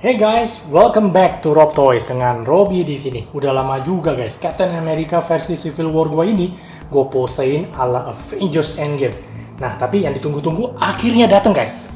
Hey guys, welcome back to Rob Toys dengan Robby di sini. Udah lama juga guys, Captain America versi Civil War gua ini gue posein ala Avengers Endgame. Nah, tapi yang ditunggu-tunggu akhirnya datang guys.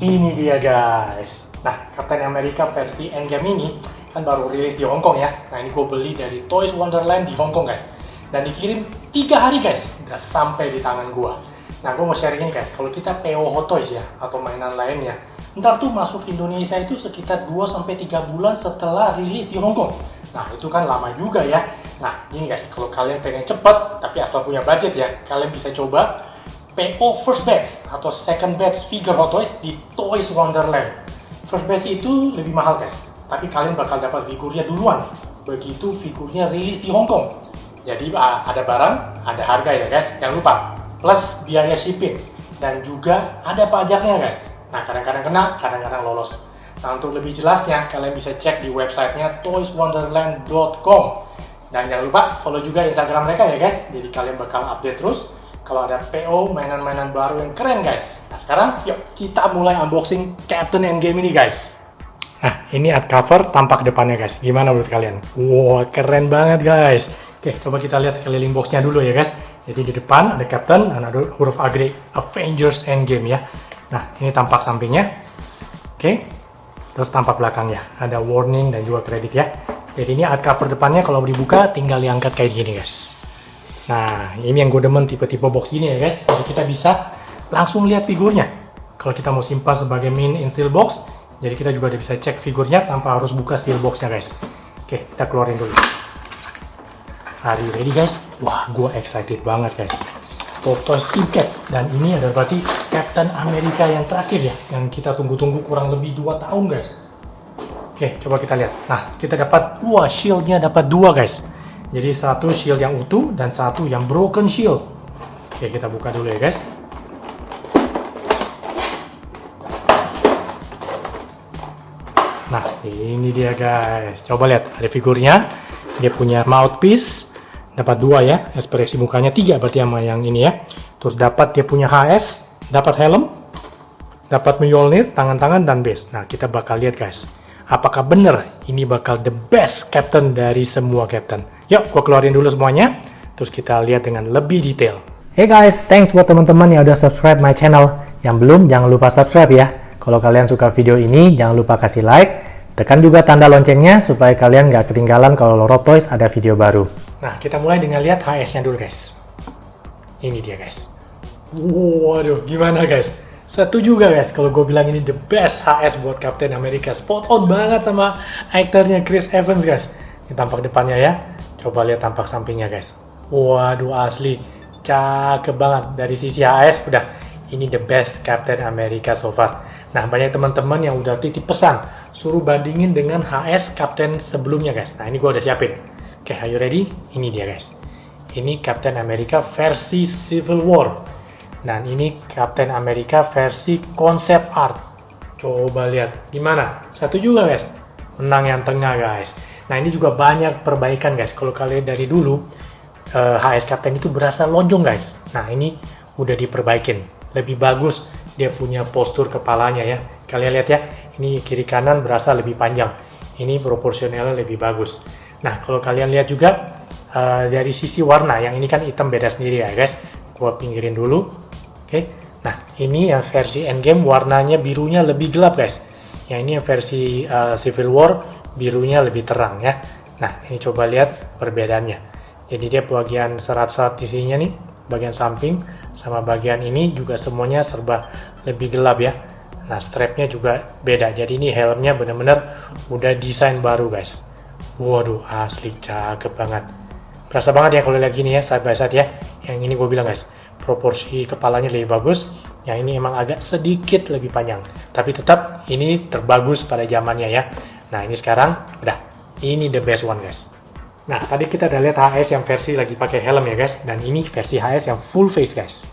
Ini dia guys. Nah, Captain America versi Endgame ini kan baru rilis di Hong Kong ya. Nah, ini gue beli dari Toys Wonderland di Hong Kong guys. Dan dikirim 3 hari guys, udah sampai di tangan gua. Nah, gue mau share ini guys, kalau kita PO Hot Toys ya, atau mainan lainnya, ntar tuh masuk Indonesia itu sekitar 2-3 bulan setelah rilis di Hong Kong. Nah, itu kan lama juga ya. Nah, ini guys, kalau kalian pengen cepet, tapi asal punya budget ya, kalian bisa coba PO first batch atau second batch figure Hot Toys di Toys Wonderland. First batch itu lebih mahal guys, tapi kalian bakal dapat figurnya duluan. Begitu figurnya rilis di Hong Kong. Jadi ada barang, ada harga ya guys, jangan lupa. Plus biaya shipping, dan juga ada pajaknya guys. Nah, kadang-kadang kena, kadang-kadang lolos. Nah, untuk lebih jelasnya, kalian bisa cek di websitenya toyswonderland.com. Dan jangan lupa follow juga Instagram mereka ya guys, jadi kalian bakal update terus kalau ada PO mainan-mainan baru yang keren guys. Nah, sekarang yuk kita mulai unboxing Captain Endgame ini guys. Nah, ini art cover tampak depannya guys. Gimana menurut kalian? Wow, keren banget guys. Oke, coba kita lihat sekeliling boxnya dulu ya guys. Jadi di depan ada Captain dan ada huruf A gede Avengers Endgame ya. Nah, ini tampak sampingnya. Oke. Terus tampak belakangnya. Ada warning dan juga kredit ya. Jadi ini art cover depannya kalau dibuka tinggal diangkat kayak gini guys. Nah, ini yang gue demen tipe-tipe box ini ya guys. Jadi kita bisa langsung lihat figurnya. Kalau kita mau simpan sebagai main in steel box, jadi kita juga bisa cek figurnya tanpa harus buka steel boxnya guys. Oke, kita keluarin dulu. Are you ready guys? Wah, gue excited banget guys. Pop Toys Team Cap. Dan ini adalah berarti Captain America yang terakhir ya, yang kita tunggu-tunggu kurang lebih 2 tahun guys. Oke, coba kita lihat. Nah, kita dapat, wah, shieldnya dapat 2 guys. Jadi satu shield yang utuh dan satu yang broken shield. Oke, kita buka dulu ya guys. Nah, ini dia guys. Coba lihat, ada figurnya. Dia punya mouthpiece. Dapat 2 ya, ekspresi mukanya 3 berarti sama yang ini ya. Terus dapat dia punya HS, dapat helm, dapat Mjolnir, tangan-tangan dan base. Nah, kita bakal lihat guys, apakah bener ini bakal the best captain dari semua captain. Yuk, gua keluarin dulu semuanya, terus kita lihat dengan lebih detail. Hey guys, thanks buat teman-teman yang udah subscribe my channel. Yang belum, jangan lupa subscribe ya. Kalau kalian suka video ini, jangan lupa kasih like. Tekan juga tanda loncengnya supaya kalian gak ketinggalan kalau Rob Toys ada video baru. Nah, kita mulai dengan lihat HS-nya dulu guys. Ini dia guys. Waduh, gimana guys? Setuju gak guys kalau gue bilang ini the best HS buat Captain America. Spot on banget sama aktornya Chris Evans guys. Ini tampak depannya ya. Coba lihat tampak sampingnya guys. Waduh, asli. Cakep banget. Dari sisi HS udah, ini the best Captain America so far. Nah, banyak teman-teman yang udah titip pesan, suruh bandingin dengan HS Captain sebelumnya guys. Nah, ini gue udah siapin. Oke, are you ready? Ini dia guys. Ini Captain America versi Civil War. Dan ini Captain America versi concept art. Coba lihat, gimana? Satu juga guys. Menang yang tengah guys. Nah, ini juga banyak perbaikan guys. Kalau kalian dari dulu, HS Captain itu berasa lonjong guys. Nah, ini udah diperbaikin. Lebih bagus, dia punya postur kepalanya ya. Kalian lihat ya, ini kiri kanan berasa lebih panjang. Ini proporsionalnya lebih bagus. Nah, kalau kalian lihat juga dari sisi warna, yang ini kan hitam beda sendiri ya guys. Gua pinggirin dulu. Oke. Nah, ini yang versi Endgame warnanya birunya lebih gelap guys. Yang ini yang versi Civil War birunya lebih terang ya. Nah, ini coba lihat perbedaannya. Jadi dia bagian serat-serat isinya nih, bagian samping sama bagian ini juga semuanya serba lebih gelap ya. Nah, strapnya juga beda. Jadi ini helmnya bener-bener udah desain baru guys. Waduh, asli cakep banget. Berasa banget ya kalau lihat gini ya, side by side ya. Yang ini gue bilang guys, proporsi kepalanya lebih bagus. Yang ini emang agak sedikit lebih panjang. Tapi tetap ini terbagus pada zamannya ya. Nah, ini sekarang udah, ini the best one guys. Nah, tadi kita udah lihat HS yang versi lagi pakai helm ya guys. Dan ini versi HS yang full face guys.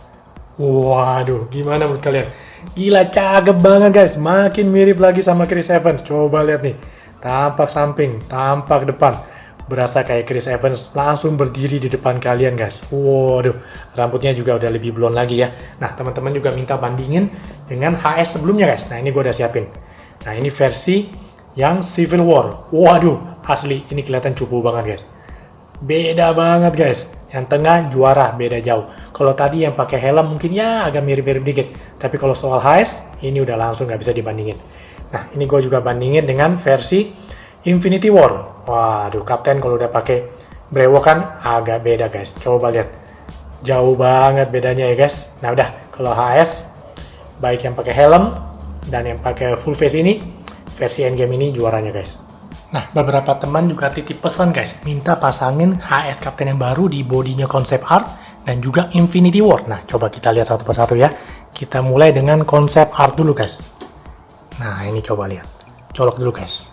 Waduh, gimana menurut kalian? Gila, cakep banget guys. Makin mirip lagi sama Chris Evans. Coba lihat nih. Tampak samping, tampak depan. Berasa kayak Chris Evans langsung berdiri di depan kalian guys. Waduh, rambutnya juga udah lebih blond lagi ya. Nah, teman-teman juga minta bandingin dengan HS sebelumnya guys. Nah, ini gue udah siapin. Nah, ini versi yang Civil War. Waduh, asli ini kelihatan cupu banget guys. Beda banget guys. Yang tengah juara, beda jauh. Kalau tadi yang pakai helm mungkin ya agak mirip-mirip dikit. Tapi kalau soal HS, ini udah langsung nggak bisa dibandingin. Nah, ini gue juga bandingin dengan versi Infinity War. Waduh, Kapten kalau udah pakai brewokan agak beda guys. Coba lihat. Jauh banget bedanya ya guys. Nah udah, kalau HS, baik yang pakai helm dan yang pakai full face ini, versi endgame ini juaranya guys. Nah, beberapa teman juga titip pesan guys, minta pasangin HS Kapten yang baru di bodinya Concept Art dan juga Infinity War. Nah, coba kita lihat satu persatu ya. Kita mulai dengan Concept Art dulu guys. Nah, ini coba lihat. Colok dulu guys.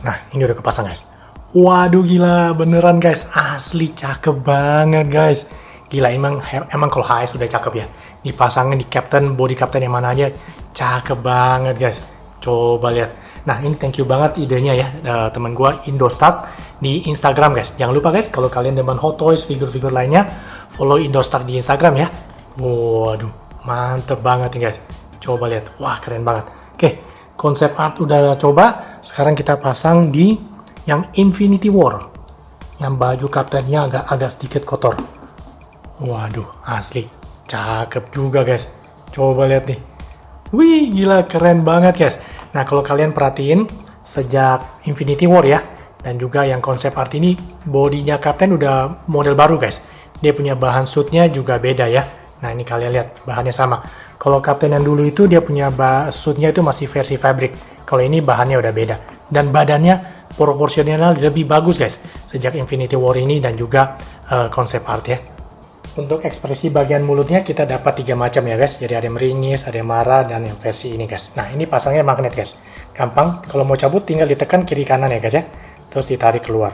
Nah, ini udah kepasang guys. Waduh gila, beneran guys. Asli cakep banget guys. Gila, emang kalau HS udah cakep ya. Dipasangin di Captain, body Captain yang mana aja. Cakep banget guys. Coba lihat. Nah, ini thank you banget idenya ya, teman gua Indostar di Instagram guys. Jangan lupa guys, kalau kalian demen Hot Toys, figur-figur lainnya, follow Indostar di Instagram ya. Waduh, mantep banget nih guys. Coba lihat, wah keren banget. Oke, konsep art udah coba. Sekarang kita pasang di yang Infinity War. Yang baju kaptennya agak sedikit kotor. Waduh, asli. Cakep juga guys. Coba lihat nih. Wih, gila keren banget guys. Nah, kalau kalian perhatiin sejak Infinity War ya, dan juga yang konsep art ini, bodinya Kapten udah model baru guys. Dia punya bahan suitnya juga beda ya. Nah, ini kalian lihat bahannya sama. Kalau Kapten yang dulu itu dia punya suitnya itu masih versi fabric. Kalau ini bahannya udah beda. Dan badannya proporsional lebih bagus guys. Sejak Infinity War ini dan juga konsep art ya. Untuk ekspresi bagian mulutnya kita dapat 3 macam ya guys. Jadi ada yang meringis, ada yang marah, dan yang versi ini guys. Nah, ini pasangnya magnet guys. Gampang, kalau mau cabut tinggal ditekan kiri kanan ya guys ya. Terus ditarik keluar.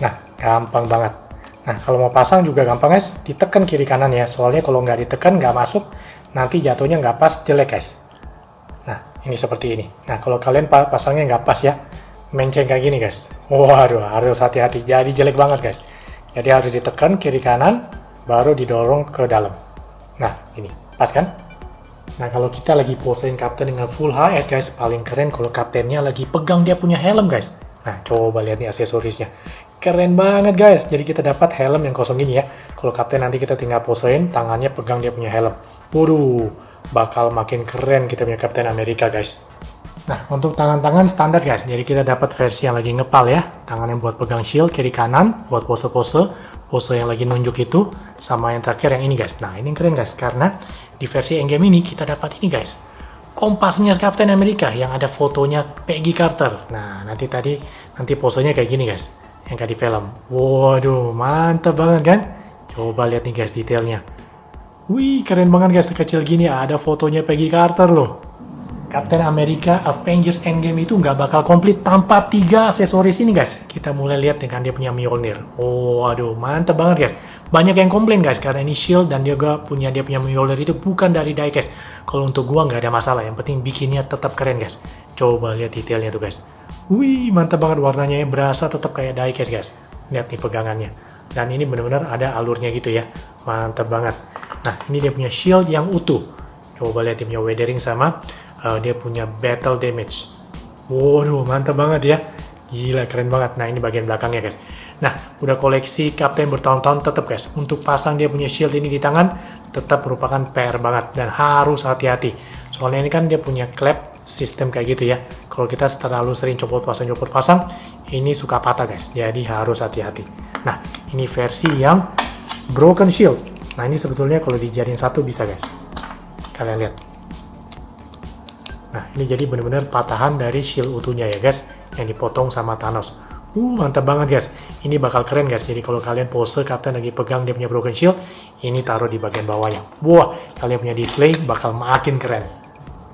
Nah, gampang banget. Nah, kalau mau pasang juga gampang guys. Ditekan kiri kanan ya. Soalnya kalau nggak ditekan nggak masuk, nanti jatuhnya nggak pas, jelek guys. Nah, ini seperti ini. Nah, kalau kalian pasangnya nggak pas ya, menceng kayak gini guys. Waduh, harus hati-hati. Jadi jelek banget guys. Jadi harus ditekan kiri kanan, baru didorong ke dalam. Nah, ini. Pas kan? Nah, kalau kita lagi posein Kapten dengan full HS guys, paling keren kalau Kaptennya lagi pegang dia punya helm guys. Nah, coba lihat nih aksesorisnya. Keren banget guys. Jadi kita dapat helm yang kosong gini ya. Kalau Kapten nanti kita tinggal posein, tangannya pegang dia punya helm. Waduh, bakal makin keren kita punya Kapten Amerika guys. Nah, untuk tangan-tangan standar guys, jadi kita dapat versi yang lagi ngepal ya. Tangan yang buat pegang shield, kiri kanan, buat pose-pose yang lagi nunjuk itu, sama yang terakhir yang ini guys. Nah, ini keren guys, karena di versi endgame ini kita dapat ini guys. Kompasnya Captain America yang ada fotonya Peggy Carter. Nah, nanti posenya kayak gini guys, yang kayak di film. Waduh, mantap banget kan? Coba lihat nih guys detailnya. Wih, keren banget guys, sekecil gini ada fotonya Peggy Carter loh. Captain America Avengers Endgame itu nggak bakal komplit tanpa 3 aksesoris ini guys. Kita mulai lihat dengan dia punya Mjolnir. Oh, aduh, mantep banget guys. Banyak yang komplain guys karena ini shield dan dia punya Mjolnir itu bukan dari diecast. Kalau untuk gua nggak ada masalah. Yang penting bikinnya tetap keren guys. Coba lihat detailnya tuh guys. Wih, mantep banget warnanya, berasa tetap kayak diecast guys. Lihat nih pegangannya. Dan ini benar-benar ada alurnya gitu ya. Mantep banget. Nah, ini dia punya shield yang utuh. Coba lihat dia punya weathering sama dia punya battle damage. Waduh, mantap banget ya. Gila, keren banget. Nah, ini bagian belakangnya guys. Nah, udah koleksi Kapten bertahun-tahun tetap guys. Untuk pasang dia punya shield ini di tangan, tetap merupakan PR banget. Dan harus hati-hati. Soalnya ini kan dia punya klep sistem kayak gitu ya. Kalau kita terlalu sering copot pasang, ini suka patah guys. Jadi harus hati-hati. Nah, ini versi yang broken shield. Nah, ini sebetulnya kalau dijadiin satu bisa guys. Kalian lihat. Nah, ini jadi benar-benar patahan dari shield utuhnya ya guys, yang dipotong sama Thanos. Mantap banget guys. Ini bakal keren guys. Jadi kalau kalian pose Kapten lagi pegang dia punya broken shield, ini taruh di bagian bawahnya. Wah, kalian punya display bakal makin keren.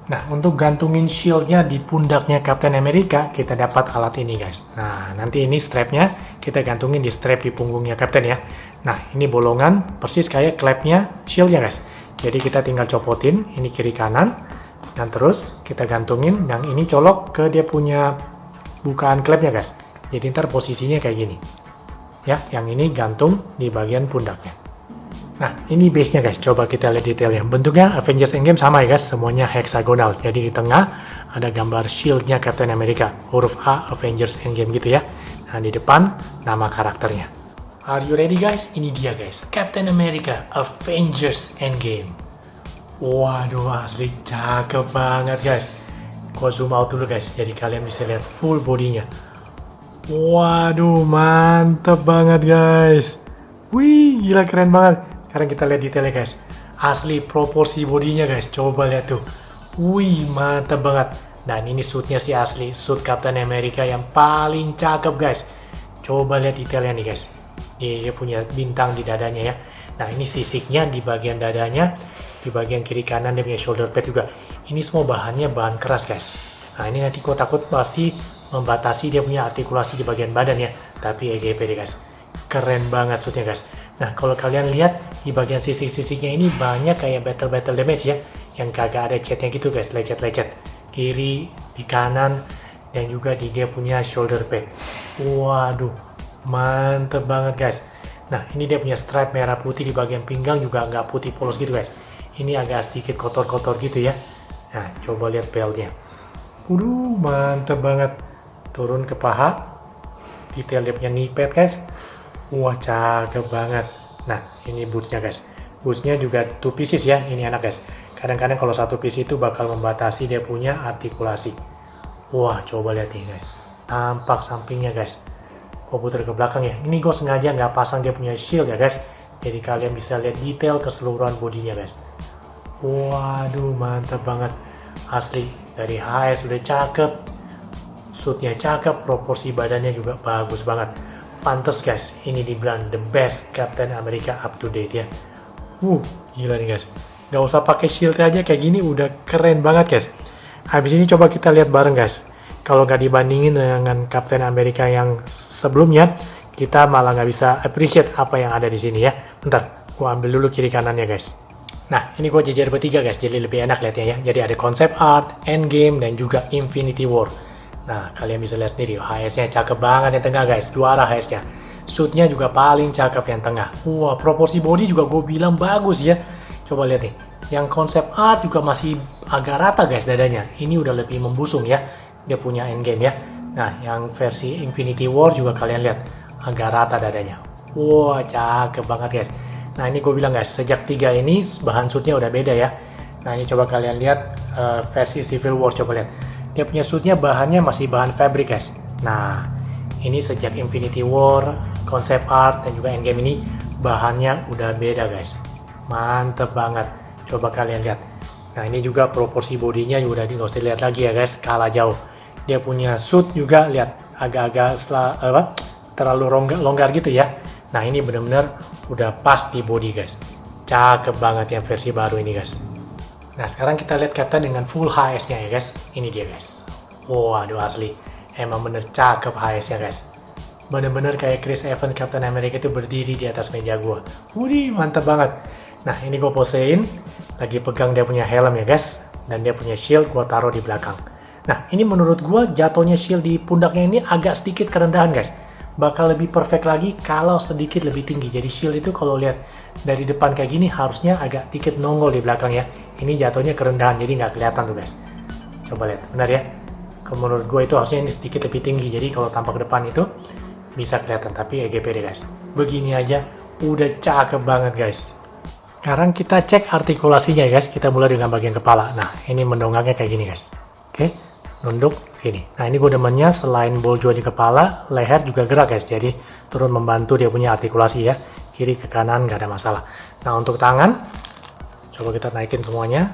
Nah, untuk gantungin shieldnya di pundaknya Kapten Amerika, kita dapat alat ini guys. Nah, nanti ini strapnya kita gantungin di strap di punggungnya Kapten ya. Nah, ini bolongan persis kayak klepnya shieldnya guys. Jadi kita tinggal copotin, ini kiri kanan. Dan terus kita gantungin, yang ini colok ke dia punya bukaan klepnya guys. Jadi ntar posisinya kayak gini. Ya, yang ini gantung di bagian pundaknya. Nah, ini base-nya guys, coba kita lihat detailnya. Bentuknya Avengers Endgame sama ya guys, semuanya hexagonal. Jadi di tengah ada gambar shield-nya Captain America, huruf A Avengers Endgame gitu ya. Nah, di depan nama karakternya. Are you ready guys? Ini dia guys, Captain America Avengers Endgame. Waduh, asli cakep banget guys. Gua zoom out dulu guys, jadi kalian bisa lihat full bodinya. Waduh, mantep banget guys. Wih, gila keren banget. Sekarang kita lihat detailnya guys. Asli proporsi bodinya guys, coba lihat tuh. Wih, mantep banget. Dan ini suitnya sih asli, suit Captain America yang paling cakep guys. Coba lihat detailnya nih guys. Dia punya bintang di dadanya ya. Nah, ini sisiknya di bagian dadanya, di bagian kiri kanan dia punya shoulder pad juga. Ini semua bahannya bahan keras guys. Nah, ini nanti gua takut pasti membatasi dia punya artikulasi di bagian badan ya. Tapi EGP deh guys. Keren banget suitnya guys. Nah, kalau kalian lihat di bagian sisik-sisiknya ini banyak kayak battle damage ya, yang kagak ada catnya gitu guys, lecet-lecet. Kiri, di kanan, dan juga di dia punya shoulder pad. Waduh, mantep banget guys. Nah, ini dia punya stripe merah putih di bagian pinggang juga nggak putih polos gitu guys. Ini agak sedikit kotor-kotor gitu ya. Nah, coba lihat beltnya. Waduh, mantep banget. Turun ke paha. Detail dia punya knee pad guys. Wah, cakep banget. Nah, ini bootsnya guys. Bootsnya juga 2 pieces ya, ini enak guys. Kadang-kadang kalau 1 piece itu bakal membatasi dia punya artikulasi. Wah, coba lihat nih guys. Tampak sampingnya guys. Gue putar ke belakang ya. Ini gue sengaja nggak pasang dia punya shield ya guys. Jadi kalian bisa lihat detail keseluruhan bodinya guys. Waduh, mantap banget. Asli, dari HS udah cakep. Suitnya cakep, proporsi badannya juga bagus banget. Pantes guys, ini dibilang the best Captain America up to date ya. Gila nih guys. Gak usah pakai shield aja kayak gini udah keren banget guys. Habis ini coba kita lihat bareng guys. Kalau nggak dibandingin dengan Captain America yang sebelumnya, kita malah nggak bisa appreciate apa yang ada di sini ya. Bentar, gua ambil dulu kiri kanannya guys. Nah, ini gua jejer bertiga guys, jadi lebih enak lihatnya ya. Jadi ada concept art, endgame, dan juga Infinity War. Nah, kalian bisa lihat sendiri, HS-nya cakep banget yang tengah guys, 2 arah HS-nya. Suitnya juga paling cakep yang tengah. Wah, proporsi body juga gue bilang bagus ya. Coba lihat nih, yang konsep art juga masih agak rata guys dadanya. Ini udah lebih membusung ya, dia punya endgame ya. Nah, yang versi Infinity War juga kalian lihat, agak rata dadanya. Wah, cakep banget guys. Nah, ini gue bilang guys, sejak 3 ini bahan suitnya udah beda ya. Nah, ini coba kalian lihat versi Civil War, coba lihat. Dia punya suitnya bahannya masih bahan fabric guys. Nah, ini sejak Infinity War, concept art, dan juga endgame ini bahannya udah beda guys. Mantep banget. Coba kalian lihat. Nah, ini juga proporsi bodinya juga udah nggak usah lihat lagi ya guys, kalah jauh. Dia punya suit juga lihat agak-agak terlalu longgar gitu ya. Nah, ini benar-benar udah pas di body guys. Cakep banget yang versi baru ini guys. Nah, sekarang kita lihat Captain dengan full HS-nya ya guys. Ini dia guys. Waduh, asli. Emang bener cakep HS-nya guys. Bener-bener kayak Chris Evans Captain America itu berdiri di atas meja gue. Wih, mantap banget. Nah, ini gue posein. Lagi pegang dia punya helm ya guys. Dan dia punya shield gue taruh di belakang. Nah, ini menurut gue jatuhnya shield di pundaknya ini agak sedikit kerendahan guys. Bakal lebih perfect lagi kalau sedikit lebih tinggi. Jadi shield itu kalau lihat dari depan kayak gini harusnya agak dikit nongol di belakang ya. Ini jatuhnya kerendahan jadi nggak kelihatan tuh guys. Coba lihat, benar ya. Menurut gue itu harusnya ini sedikit lebih tinggi. Jadi kalau tampak depan itu bisa kelihatan. Tapi EGP deh guys. Begini aja udah cakep banget guys. Sekarang kita cek artikulasinya ya guys. Kita mulai dengan bagian kepala. Nah, ini mendongaknya kayak gini guys. Oke. Nunduk sini. Nah, ini gue demennya selain boljo di kepala, leher juga gerak guys. Jadi turun membantu dia punya artikulasi ya. Kiri ke kanan nggak ada masalah. Nah, untuk tangan, coba kita naikin semuanya.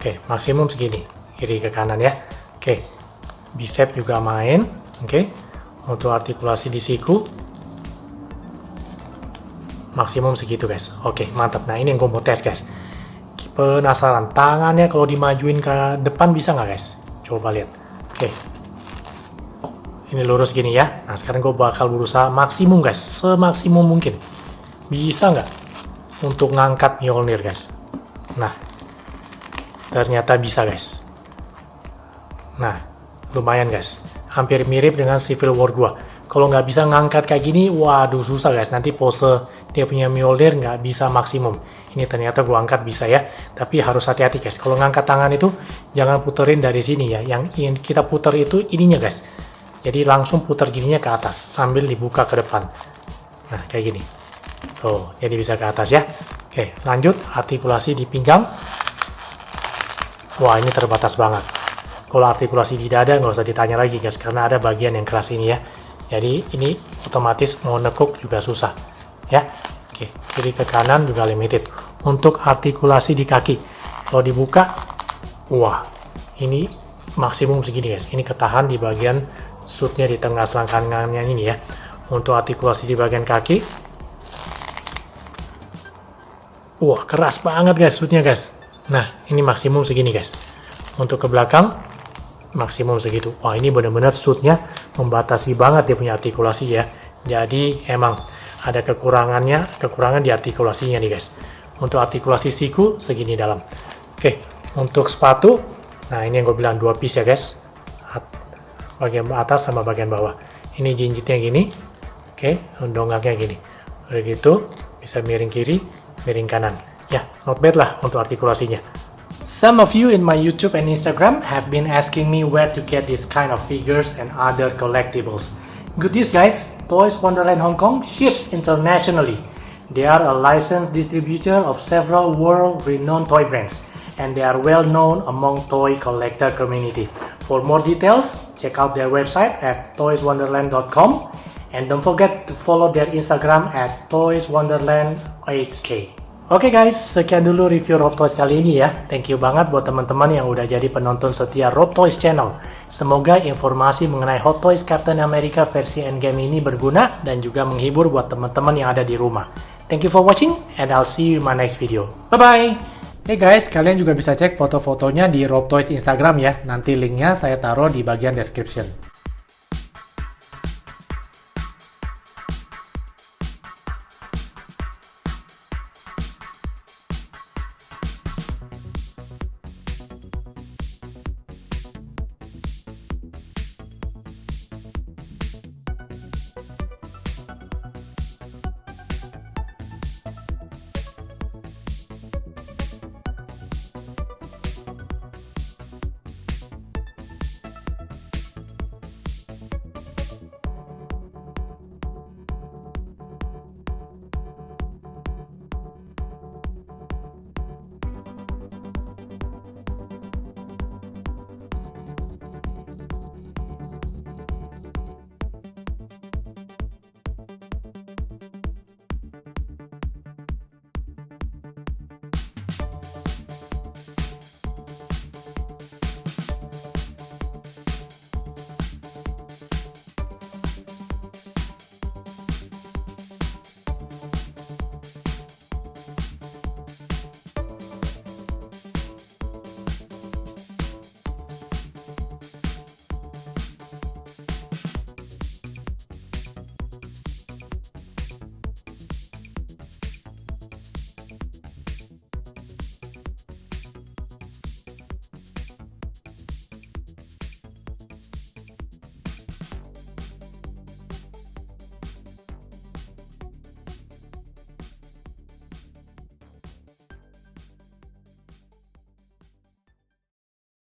Oke, maksimum segini. Kiri ke kanan ya. Oke, bicep juga main. Oke, untuk artikulasi di siku, maksimum segitu guys. Oke, mantap. Nah, ini yang gue mau tes guys. Penasaran, tangannya kalau dimajuin ke depan bisa nggak guys? Coba lihat. Oke. Ini lurus gini ya. Nah, sekarang gue bakal berusaha maksimum guys. Semaksimum mungkin. Bisa nggak? Untuk ngangkat Mjolnir guys. Nah. Ternyata bisa guys. Nah. Lumayan guys. Hampir mirip dengan Civil War gue. Kalau nggak bisa ngangkat kayak gini, waduh susah guys. Nanti pose dia punya Mjolnir nggak bisa maksimum. Ini ternyata gua angkat bisa ya, tapi harus hati-hati guys. Kalau ngangkat tangan itu jangan puterin dari sini ya. Yang ingin kita puter itu ininya guys. Jadi langsung putar gininya ke atas sambil dibuka ke depan. Nah kayak gini. Tuh, jadi bisa ke atas ya. Oke, lanjut artikulasi di pinggang. Wah ini terbatas banget. Kalau artikulasi di dada nggak usah ditanya lagi guys, karena ada bagian yang keras ini ya. Jadi ini otomatis mau nekuk juga susah ya. Oke, kiri ke kanan juga limited. Untuk artikulasi di kaki, kalau dibuka, wah ini maksimum segini guys. Ini ketahan di bagian shootnya di tengah selangkangannya ini ya. Untuk artikulasi di bagian kaki, wah keras banget guys shootnya guys. Nah ini maksimum segini guys. Untuk ke belakang maksimum segitu. Wah ini benar-benar shootnya membatasi banget dia punya artikulasi ya. Jadi emang ada kekurangan di artikulasinya nih guys. Untuk artikulasi siku segini dalam. Oke, untuk sepatu, nah ini yang gue bilang 2 piece ya guys. Bagian atas sama bagian bawah. Ini jinjitnya gini. Oke, donggaknya gini. Udah gitu bisa miring kiri, miring kanan. Ya, not bad lah untuk artikulasinya. Some of you in my YouTube and Instagram have been asking me where to get this kind of figures and other collectibles. Good news guys, Toys Wonderland Hong Kong ships internationally. They are a licensed distributor of several world-renowned toy brands, and they are well known among toy collector community. For more details, check out their website at toyswonderland.com, and don't forget to follow their Instagram at toyswonderlandhk. Oke guys, sekian dulu review Rob Toys kali ini ya. Thank you banget buat teman-teman yang udah jadi penonton setia Rob Toys channel. Semoga informasi mengenai Hot Toys Captain America versi Endgame ini berguna dan juga menghibur buat teman-teman yang ada di rumah. Thank you for watching and I'll see you in my next video. Bye-bye! Hey guys, kalian juga bisa cek foto-fotonya di Rob Toys Instagram ya. Nanti linknya saya taruh di bagian description.